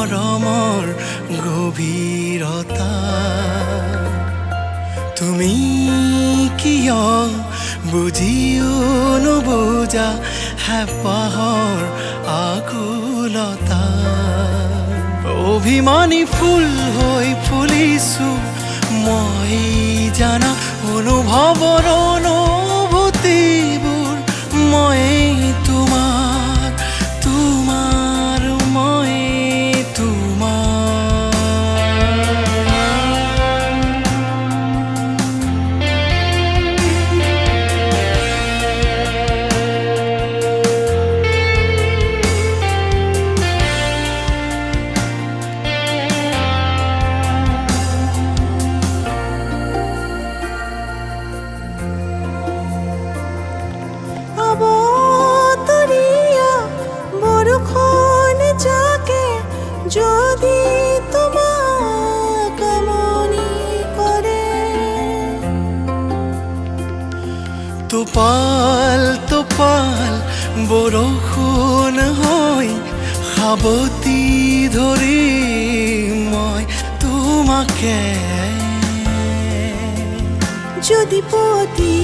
মৰমৰ গভীৰতা তুমি কিয় বুজিও নুবুজা হেঁপাহৰ আকুলতা অভিমানী ফুল হৈ ফুলিছো মই জানা অনুভৱৰ অনুভূতিবোৰ মই তোমাৰ তোমাৰ মই যদি তোমাক মনি কৰে টোপাল টোপাল বৰষুণ হৈ সাৱটি ধৰি মই তোমাকে যদি পতি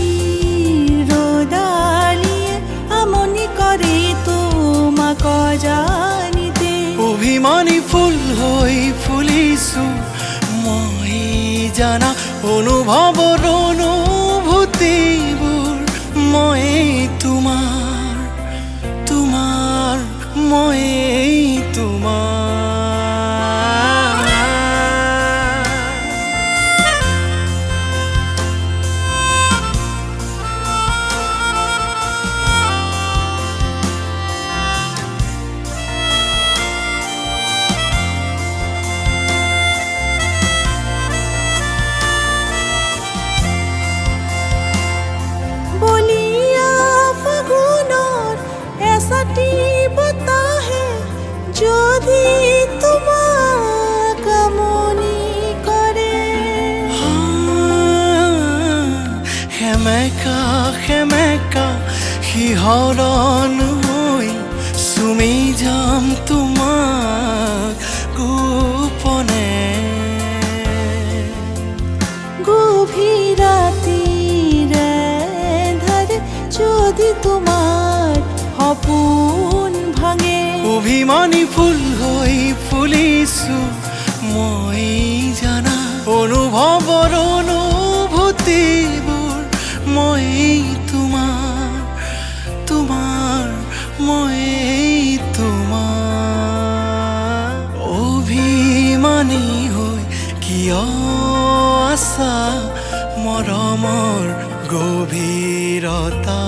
ৰ'দালিয়ে আমনি কৰে তোমাক জানিতে অভিমানী ফুল হৈ ফুলিছো মই জানা অনুভৱৰ অনুভূতিবোৰ মই তোমাৰ তোমাৰ মই তোমাৰ যদি তোমাক মনি কৰে সেমেকা সেমেকা শিহৰণ হৈ চুমি যাম তোমাক গোপনে গভীৰ ৰাতিৰে ধাৰে যদি তোমাৰ সপোন ভাঙে অভিমানী ফুল হৈ ফুলিছো মই জানা অনুভৱৰ অনুভূতিবোৰ মই তোমাৰ তোমাৰ মই তোমাৰ অভিমানী হৈ কিয় আছা মৰমৰ গভীৰতা